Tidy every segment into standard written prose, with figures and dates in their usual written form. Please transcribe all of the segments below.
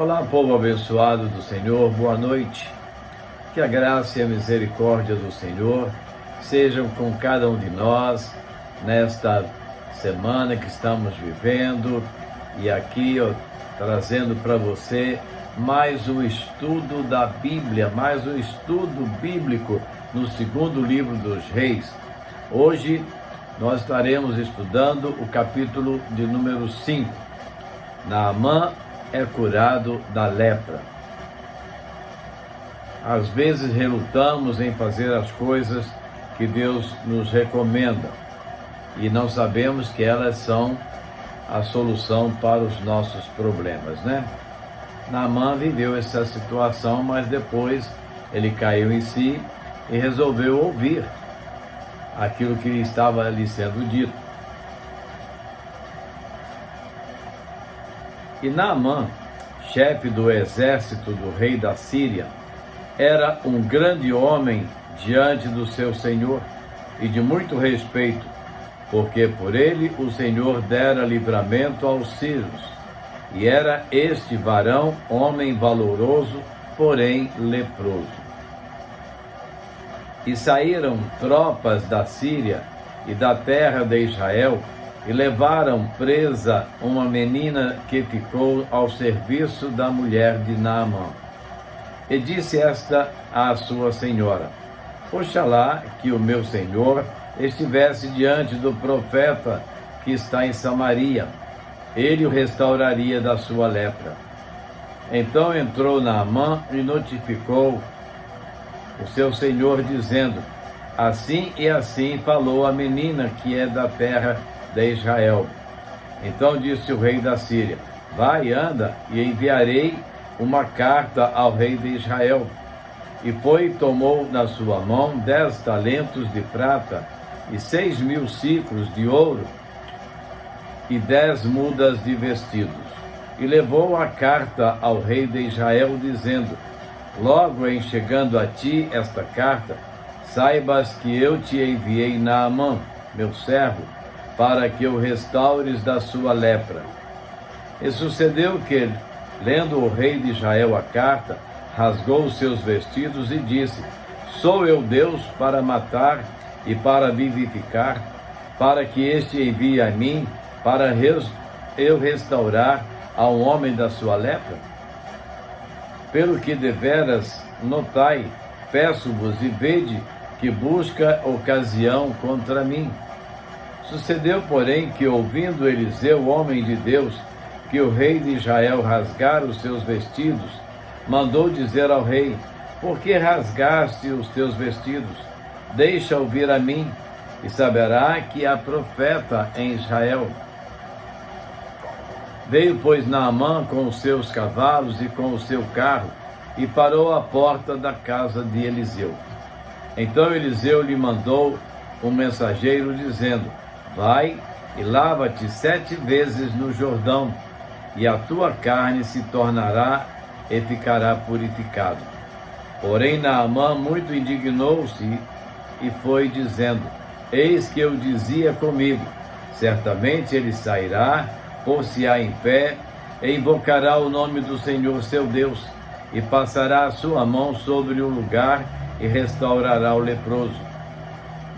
Olá, povo abençoado do Senhor, boa noite. Que a graça e a misericórdia do Senhor sejam com cada um de nós nesta semana que estamos vivendo e aqui trazendo para você mais um estudo da Bíblia, mais um estudo bíblico no segundo livro dos Reis. Hoje nós estaremos estudando o capítulo de número 5. Naamã é curado da lepra. Às vezes relutamos em fazer as coisas que Deus nos recomenda e não sabemos que elas são a solução para os nossos problemas, né? Naamã viveu essa situação, mas depois ele caiu em si e resolveu ouvir aquilo que estava lhe sendo dito. E Naamã, chefe do exército do rei da Síria, era um grande homem diante do seu senhor e de muito respeito, porque por ele o Senhor dera livramento aos sírios. E era este varão homem valoroso, porém leproso. E saíram tropas da Síria e da terra de Israel, e levaram presa uma menina que ficou ao serviço da mulher de Naamã. E disse esta à sua senhora: Oxalá que o meu senhor estivesse diante do profeta que está em Samaria, ele o restauraria da sua lepra. Então entrou Naamã e notificou o seu senhor, dizendo: Assim e assim falou a menina que é da terra de Israel. Então disse o rei da Síria: Vai, anda, e enviarei uma carta ao rei de Israel. E foi e tomou na sua mão 10 talentos de prata e 6.000 siclos de ouro e 10 mudas de vestidos. E levou a carta ao rei de Israel, dizendo: Logo em chegando a ti esta carta, saibas que eu te enviei Naamã, meu servo, para que o restaures da sua lepra. E sucedeu que, lendo o rei de Israel a carta, rasgou os seus vestidos e disse: Sou eu Deus para matar e para vivificar, para que este envie a mim, para eu restaurar a um homem da sua lepra? Pelo que deveras notai, peço-vos e vede que busca ocasião contra mim. Sucedeu, porém, que, ouvindo Eliseu, homem de Deus, que o rei de Israel rasgara os seus vestidos, mandou dizer ao rei: Por que rasgaste os teus vestidos? Deixa ouvir a mim, e saberá que há profeta em Israel. Veio, pois, Naamã com os seus cavalos e com o seu carro, e parou à porta da casa de Eliseu. Então Eliseu lhe mandou um mensageiro, dizendo: Vai e lava-te 7 vezes no Jordão, e a tua carne se tornará e ficará purificado. Porém Naamã muito indignou-se e foi dizendo: Eis que eu dizia comigo: Certamente ele sairá, pôr-se-á em pé, e invocará o nome do Senhor seu Deus, e passará a sua mão sobre o lugar e restaurará o leproso.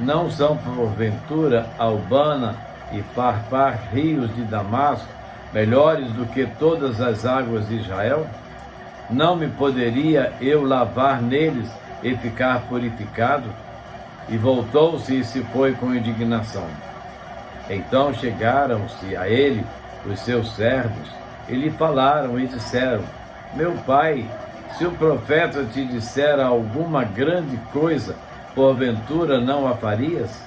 Não são porventura Albana e Farpar, rios de Damasco, melhores do que todas as águas de Israel? Não me poderia eu lavar neles e ficar purificado? E voltou-se e se foi com indignação. Então chegaram-se a ele os seus servos e lhe falaram e disseram: Meu pai, se o profeta te disser alguma grande coisa, porventura não a farias?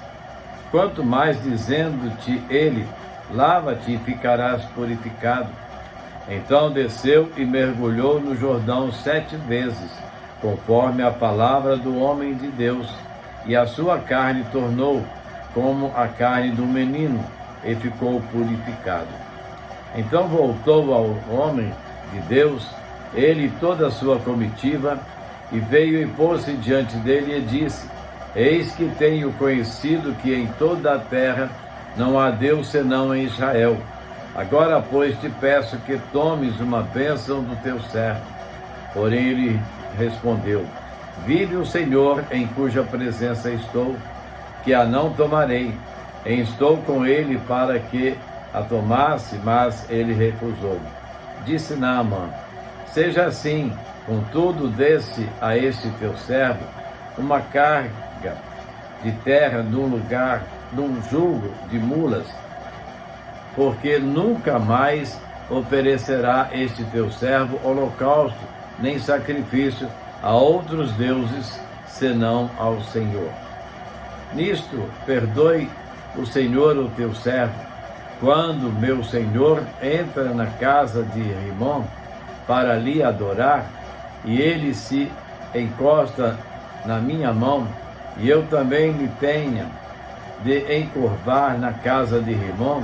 Quanto mais dizendo-te ele: Lava-te e ficarás purificado. Então desceu e mergulhou no Jordão 7 vezes, conforme a palavra do homem de Deus, e a sua carne tornou como a carne do menino, e ficou purificado. Então voltou ao homem de Deus, ele e toda a sua comitiva, e veio e pôs-se diante dele e disse: Eis que tenho conhecido que em toda a terra não há Deus senão em Israel. Agora, pois, te peço que tomes uma bênção do teu servo. Porém ele respondeu: vive o Senhor, em cuja presença estou, que a não tomarei. Estou com ele para que a tomasse, mas ele recusou. Disse Naamã: seja assim, contudo desse a este teu servo uma carga de terra num jugo de mulas, porque nunca mais oferecerá este teu servo holocausto, nem sacrifício a outros deuses, senão ao Senhor. Nisto, perdoe o Senhor o teu servo, quando meu senhor entra na casa de Rimom para lhe adorar, e ele se encosta na minha mão, e eu também me tenha de encurvar na casa de Rimom,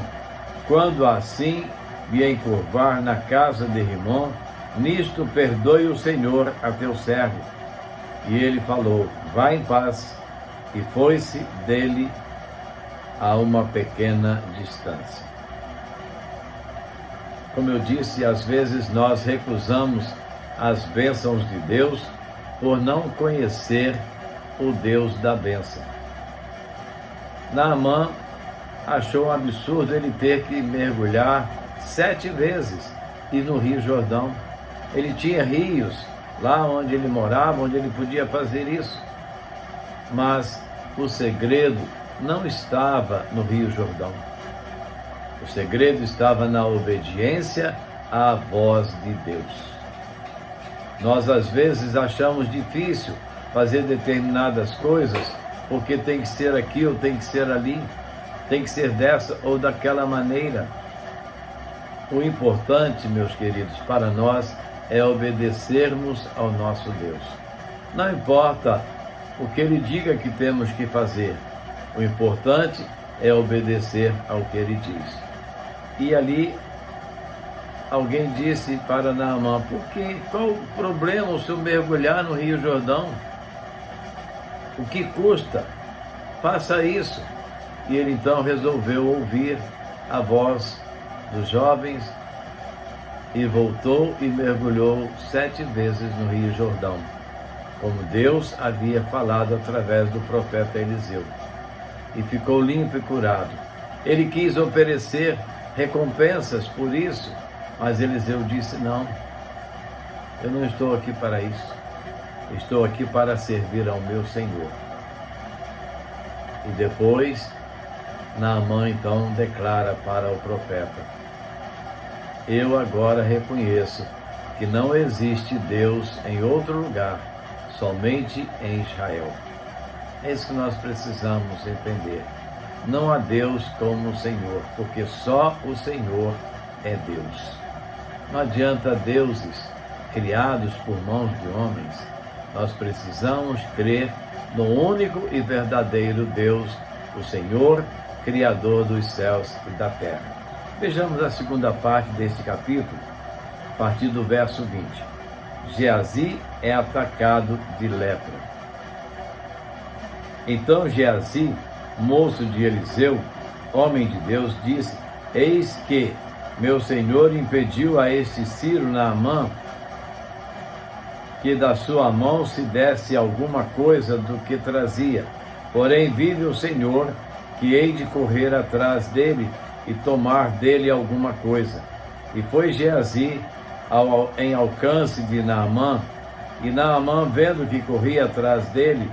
quando assim me encurvar na casa de Rimom, nisto perdoe o Senhor a teu servo. E ele falou: vá em paz, e foi-se dele a uma pequena distância. Como eu disse, às vezes nós recusamos as bênçãos de Deus por não conhecer o Deus da bênção. Naamã achou um absurdo ele ter que mergulhar 7 vezes e no Rio Jordão. Ele tinha rios lá onde ele morava, onde ele podia fazer isso. Mas o segredo não estava no Rio Jordão. O segredo estava na obediência à voz de Deus. Nós, às vezes, achamos difícil fazer determinadas coisas, porque tem que ser aqui ou tem que ser ali, tem que ser dessa ou daquela maneira. O importante, meus queridos, para nós é obedecermos ao nosso Deus. Não importa o que Ele diga que temos que fazer, o importante é obedecer ao que Ele diz. E ali alguém disse para Naamã: qual o problema o senhor mergulhar no Rio Jordão? O que custa? Faça isso. E ele então resolveu ouvir a voz dos jovens e voltou e mergulhou 7 vezes no Rio Jordão, como Deus havia falado através do profeta Eliseu, e ficou limpo e curado. Ele quis oferecer recompensas por isso, mas Eliseu disse: não, eu não estou aqui para isso, estou aqui para servir ao meu Senhor. E depois Naamã então declara para o profeta: eu agora reconheço que não existe Deus em outro lugar, somente em Israel. É isso que nós precisamos entender. Não há Deus como o Senhor, porque só o Senhor é Deus. Não adianta deuses criados por mãos de homens. Nós precisamos crer no único e verdadeiro Deus, o Senhor, Criador dos céus e da terra. Vejamos a segunda parte deste capítulo, a partir do verso 20. Geazi é atacado de lepra. Então Geazi, moço de Eliseu, homem de Deus, disse: eis que meu senhor impediu a este Ciro Naamã que da sua mão se desse alguma coisa do que trazia. Porém vive o Senhor, que hei de correr atrás dele e tomar dele alguma coisa. E foi Geazi em alcance de Naamã, e Naamã, vendo que corria atrás dele,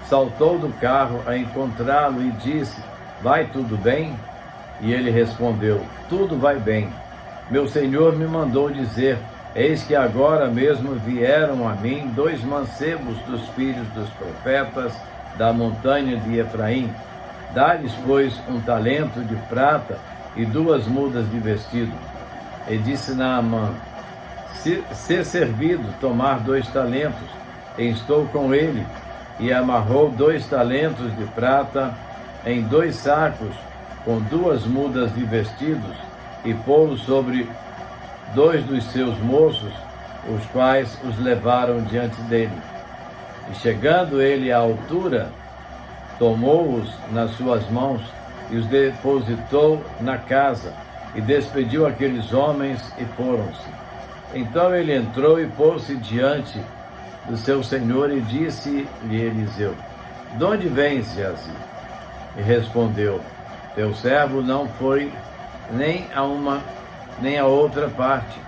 saltou do carro a encontrá-lo e disse: vai tudo bem? E ele respondeu: tudo vai bem. Meu senhor me mandou dizer: eis que agora mesmo vieram a mim 2 mancebos dos filhos dos profetas da montanha de Efraim. Dá-lhes, pois, 1 talento de prata e 2 mudas de vestido. E disse Naamã: se servido tomar 2 talentos, estou com ele. E amarrou 2 talentos de prata em 2 sacos com 2 mudas de vestidos, e pô-los sobre 2 dos seus moços, os quais os levaram diante dele. E chegando ele à altura, tomou-os nas suas mãos e os depositou na casa, e despediu aqueles homens e foram-se. Então ele entrou e pôs-se diante do seu senhor e disse-lhe Eliseu: de onde vens, Geazi? E respondeu: teu servo não foi nem a uma nem a outra parte.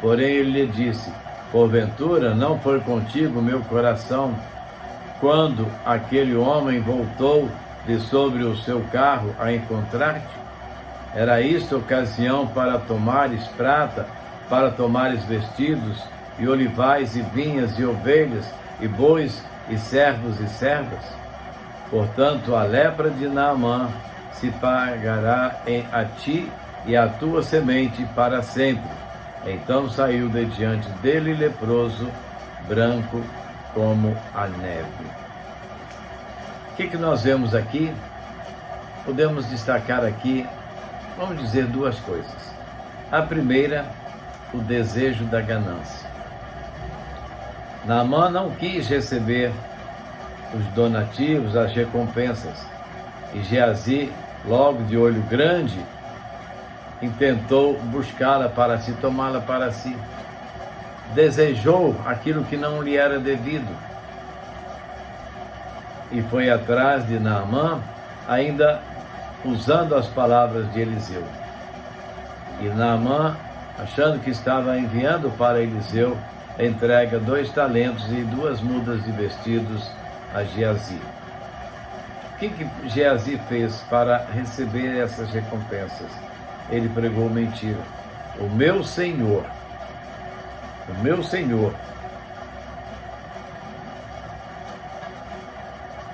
Porém ele lhe disse: porventura não foi contigo meu coração quando aquele homem voltou de sobre o seu carro a encontrar-te? Era isto ocasião para tomares prata, para tomares vestidos, e olivais, e vinhas, e ovelhas, e bois, e servos e servas? Portanto, a lepra de Naamã se pagará a ti e à tua semente para sempre. Então saiu de diante dele leproso, branco como a neve. O que nós vemos aqui? Podemos destacar aqui, vamos dizer, duas coisas. A primeira, o desejo da ganância. Naamã não quis receber os donativos, as recompensas. E Geazi, logo de olho grande, intentou buscá-la para si, tomá-la para si. Desejou aquilo que não lhe era devido. E foi atrás de Naamã, ainda usando as palavras de Eliseu. E Naamã, achando que estava enviando para Eliseu, entrega 2 talentos e 2 mudas de vestidos a Geazi. O que Geazi fez para receber essas recompensas? Ele pregou mentira. O meu Senhor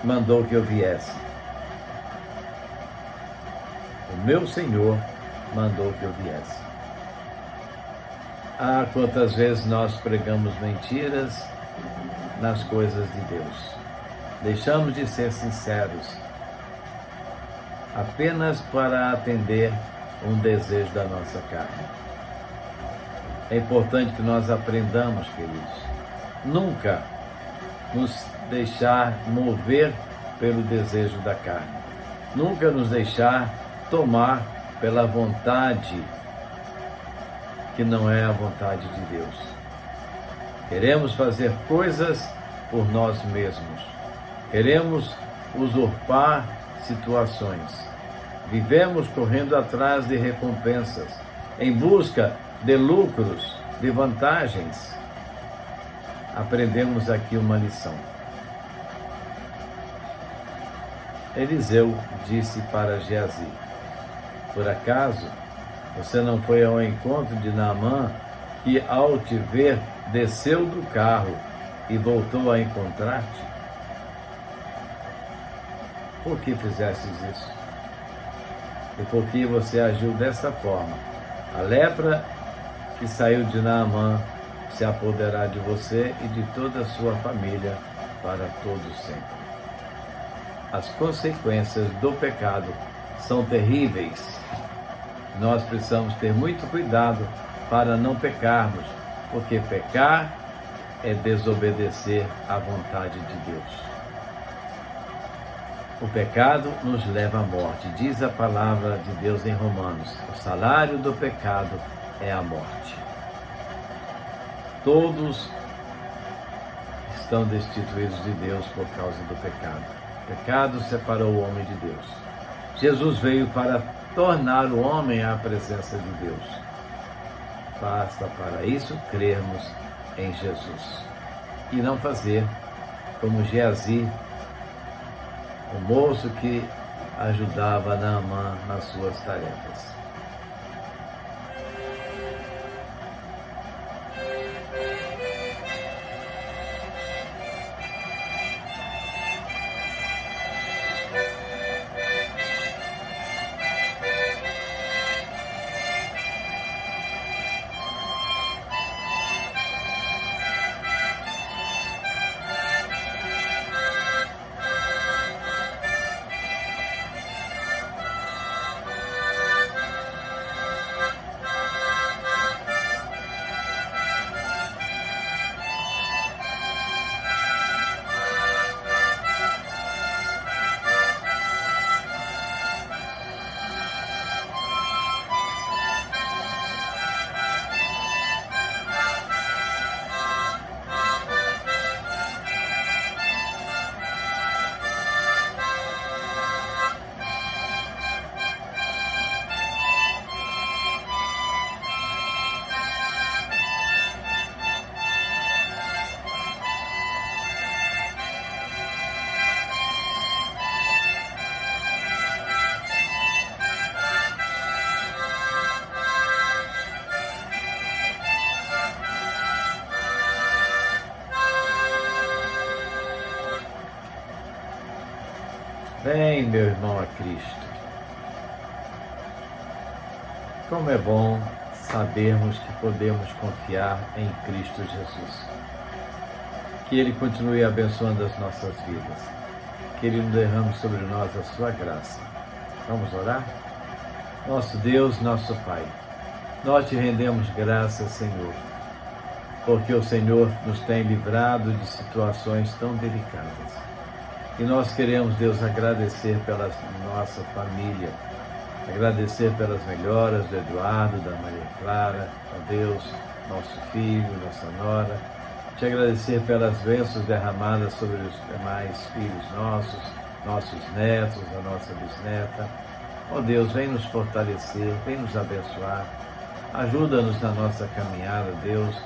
mandou que eu viesse. O meu Senhor mandou que eu viesse. Ah, quantas vezes nós pregamos mentiras nas coisas de Deus. Deixamos de ser sinceros apenas para atender um desejo da nossa carne. É importante que nós aprendamos, queridos, nunca nos deixar mover pelo desejo da carne, nunca nos deixar tomar pela vontade que não é a vontade de Deus. Queremos fazer coisas por nós mesmos, queremos usurpar situações, vivemos correndo atrás de recompensas, em busca de lucros, de vantagens. Aprendemos aqui uma lição. Eliseu disse para Geazi: por acaso você não foi ao encontro de Naamã, que ao te ver desceu do carro e voltou a encontrar-te? Por que fizestes isso? E por que você agiu dessa forma? A lepra que saiu de Naamã se apoderará de você e de toda a sua família para todo sempre. As consequências do pecado são terríveis. Nós precisamos ter muito cuidado para não pecarmos, porque pecar é desobedecer à vontade de Deus. O pecado nos leva à morte. Diz a palavra de Deus em Romanos: o salário do pecado é a morte. Todos estão destituídos de Deus por causa do pecado. O pecado separou o homem de Deus. Jesus veio para tornar o homem à presença de Deus. Basta para isso crermos em Jesus e não fazer como Geazi, o moço que ajudava Naamã nas suas tarefas. Vem, meu irmão, a Cristo. Como é bom sabermos que podemos confiar em Cristo Jesus. Que Ele continue abençoando as nossas vidas. Que Ele derrame sobre nós a sua graça. Vamos orar? Nosso Deus, nosso Pai, nós te rendemos graças, Senhor, porque o Senhor nos tem livrado de situações tão delicadas. E nós queremos, Deus, agradecer pela nossa família, agradecer pelas melhoras do Eduardo, da Maria Clara, ó Deus, nosso filho, nossa nora, te agradecer pelas bênçãos derramadas sobre os demais filhos nossos netos, a nossa bisneta. Ó Deus, vem nos fortalecer, vem nos abençoar, ajuda-nos na nossa caminhada, Deus,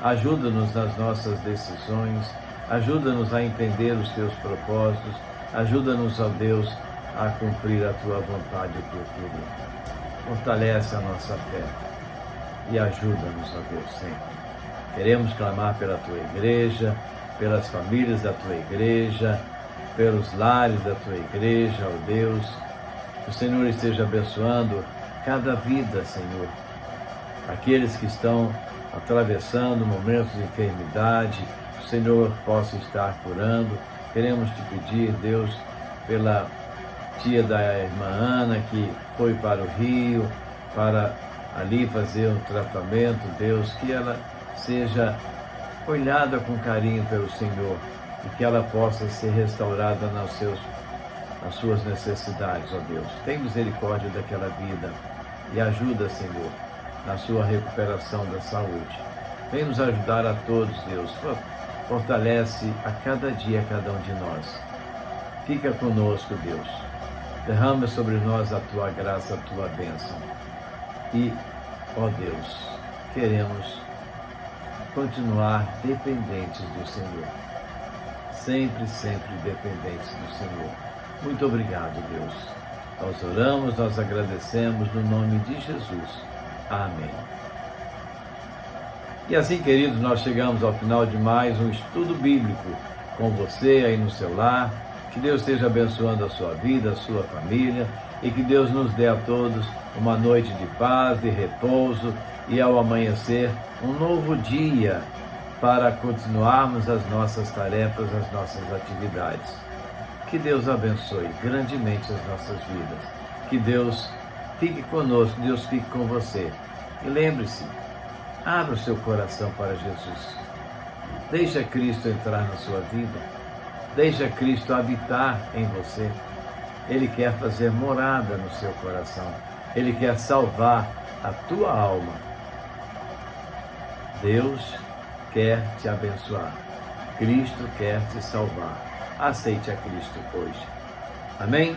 ajuda-nos nas nossas decisões, ajuda-nos a entender os teus propósitos, ajuda-nos, ó Deus, a cumprir a tua vontade e o teu querer. Fortalece a nossa fé e ajuda-nos, ó Deus, sempre. Queremos clamar pela tua igreja, pelas famílias da tua igreja, pelos lares da tua igreja, ó Deus. Que o Senhor esteja abençoando cada vida, Senhor. Aqueles que estão atravessando momentos de enfermidade, o Senhor possa estar curando. Queremos te pedir, Deus, pela tia da irmã Ana, que foi para o Rio, para ali fazer um tratamento, Deus, que ela seja olhada com carinho pelo Senhor e que ela possa ser restaurada nas suas necessidades, ó Deus. Tem misericórdia daquela vida e ajuda, Senhor, na sua recuperação da saúde. Vem nos ajudar a todos, Deus. Fortalece a cada dia cada um de nós. Fica conosco, Deus. Derrama sobre nós a tua graça, a tua bênção. E, ó Deus, queremos continuar dependentes do Senhor. Sempre, sempre dependentes do Senhor. Muito obrigado, Deus. Nós oramos, nós agradecemos no nome de Jesus. Amém. E assim, queridos, nós chegamos ao final de mais um estudo bíblico com você aí no seu lar. Que Deus esteja abençoando a sua vida, a sua família, e que Deus nos dê a todos uma noite de paz, de repouso, e ao amanhecer um novo dia para continuarmos as nossas tarefas, as nossas atividades. Que Deus abençoe grandemente as nossas vidas. Que Deus fique conosco, que Deus fique com você. E lembre-se, abra o seu coração para Jesus. Deixa Cristo entrar na sua vida. Deixa Cristo habitar em você. Ele quer fazer morada no seu coração. Ele quer salvar a tua alma. Deus quer te abençoar. Cristo quer te salvar. Aceite a Cristo hoje. Amém?